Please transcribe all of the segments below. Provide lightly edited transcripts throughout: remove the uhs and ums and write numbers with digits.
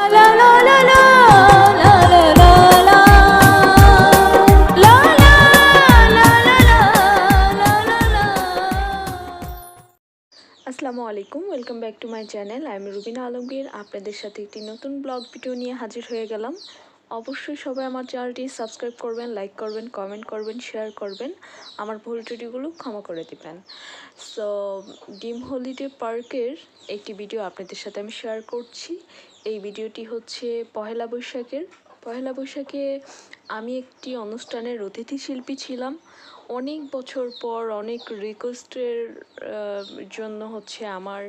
আসসালামু আলাইকুম, welcome back to my channel. আমি রুবিনা আলমগীর আপনাদের সাথে একটি নতুন ব্লগ ভিডিও নিয়ে হাজির হয়ে গেলাম। অবশ্যই সবাই আমার চ্যানেলটি সাবস্ক্রাইব করবেন, লাইক করবেন, কমেন্ট করবেন, শেয়ার করবেন, আমার ভুল ত্রুটিগুলো ক্ষমা করে দিবেন। সো ডিম হলিডে পার্কের একটি ভিডিও আপনাদের সাথে আমি শেয়ার করছি। এই ভিডিওটি হচ্ছে পহেলা বৈশাখে আমি একটি অনুষ্ঠানের অতিথি শিল্পী ছিলাম। অনেক বছর পর অনেক রিকোয়েস্টের জন্য হচ্ছে আমার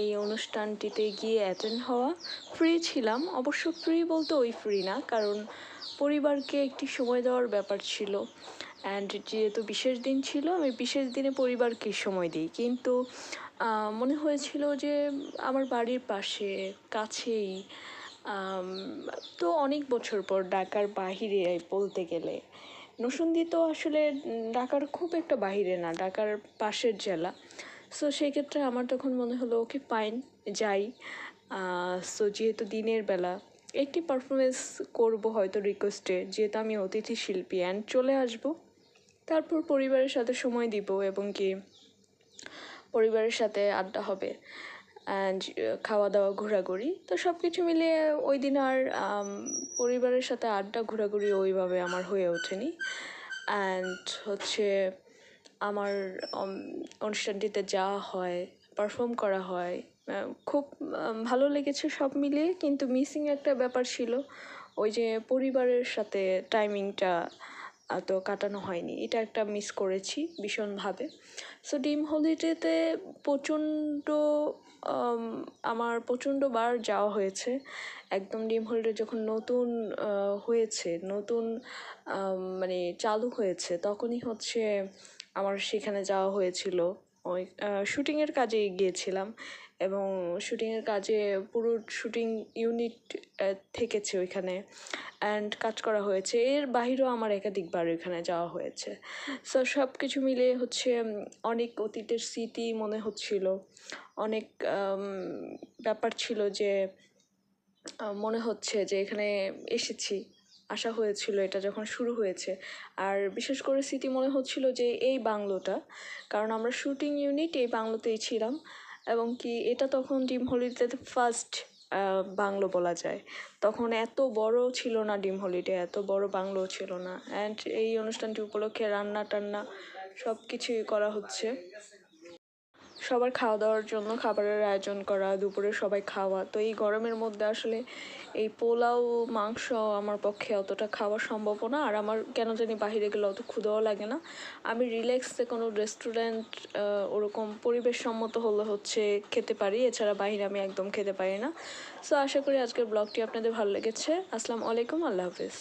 এই অনুষ্ঠানটিতে গিয়ে অ্যাটেন্ড হওয়া। ফ্রি ছিলাম, অবশ্য ফ্রি বলতে ওই ফ্রি না, কারণ পরিবারকে একটি সময় দেওয়ার ব্যাপার ছিল। অ্যান্ড যেহেতু বিশেষ দিন ছিল, আমি বিশেষ দিনে পরিবারকে সময় দিই, কিন্তু মনে হয়েছিল যে আমার বাড়ির পাশে কাছেই, তো অনেক বছর পর ঢাকার বাহিরে বলতে গেলে নরসিংদী তো আসলে ঢাকার খুব একটা বাহিরে না, ঢাকার পাশের জেলা। সো সেই ক্ষেত্রে আমার তখন মনে হলো ওকে ফাইন, যাই। সো যেহেতু দিনের বেলা একটি পারফরমেন্স করব হয়তো রিকোয়েস্টে, যেহেতু আমি অতিথি শিল্পী, অ্যান্ড চলে আসব, তারপর পরিবারের সাথে সময় দিব এবং কি পরিবারের সাথে আড্ডা হবে অ্যান্ড খাওয়া দাওয়া ঘোরাঘুরি। তো সব কিছু মিলিয়ে ওই দিন আর পরিবারের সাথে আড্ডা ঘোরাঘুরি ওইভাবে আমার হয়ে ওঠেনি। অ্যান্ড হচ্ছে আমার অনুষ্ঠানটিতে যাওয়া হয়, পারফর্ম করা হয়, খুব ভালো লেগেছে সব মিলিয়ে। কিন্তু মিসিং একটা ব্যাপার ছিল, ওই যে পরিবারের সাথে টাইমিংটা তো কাটানো হয়নি, এটা একটা মিস করেছি ভীষণভাবে। সো ডিম হলিডেতে প্রচণ্ড আমার প্রচণ্ডবার যাওয়া হয়েছে। একদম ডিম হলিডে যখন নতুন হয়েছে, নতুন মানে চালু হয়েছে, তখনই হচ্ছে আমার সেখানে যাওয়া হয়েছিল। ওই শুটিংয়ের কাজে গিয়েছিলাম এবং শুটিংয়ের কাজে পুরো শুটিং ইউনিট থেকেছে ওইখানে, অ্যান্ড কাজ করা হয়েছে। এর বাহিরেও আমার একাধিকবার ওইখানে যাওয়া হয়েছে। সো সব কিছু মিলে হচ্ছে অনেক অতীতের স্মৃতি মনে হচ্ছিল, অনেক ব্যাপার ছিল যে মনে হচ্ছে যে এখানে এসেছি, আসা হয়েছিল এটা যখন শুরু হয়েছে। আর বিশেষ করে স্মৃতি মনে হচ্ছিল যে এই বাংলোটা, কারণ আমরা শুটিং ইউনিট এই বাংলোতেই ছিলাম, এবং কি এটা তখন ডিম হলিডেতে ফার্স্ট বাংলো বলা যায়। তখন এত বড় ছিল না ডিম হলিডে, এত বড় বাংলো ছিল না। অ্যান্ড এই অনুষ্ঠানটি উপলক্ষে রান্না টান্না সব কিছুই করা হচ্ছে, সবার খাওয়া দাওয়ার জন্য খাবারের আয়োজন করা, দুপুরে সবাই খাওয়া। তো এই গরমের মধ্যে আসলে এই পোলাও মাংস আমার পক্ষে অতটা খাওয়া সম্ভব না, আর আমার কেন জানি বাইরে গেলে অত ক্ষুধাও লাগে না। আমি রিল্যাক্সে কোনো রেস্টুরেন্ট ওরকম পরিবেশ সম্মত হলে হচ্ছে খেতে পারি, এছাড়া বাইরে আমি একদম খেতে পারি না। সো আশা করি আজকের ব্লগটি আপনাদের ভালো লেগেছে। আসসালামু আলাইকুম, আল্লাহ হাফিজ।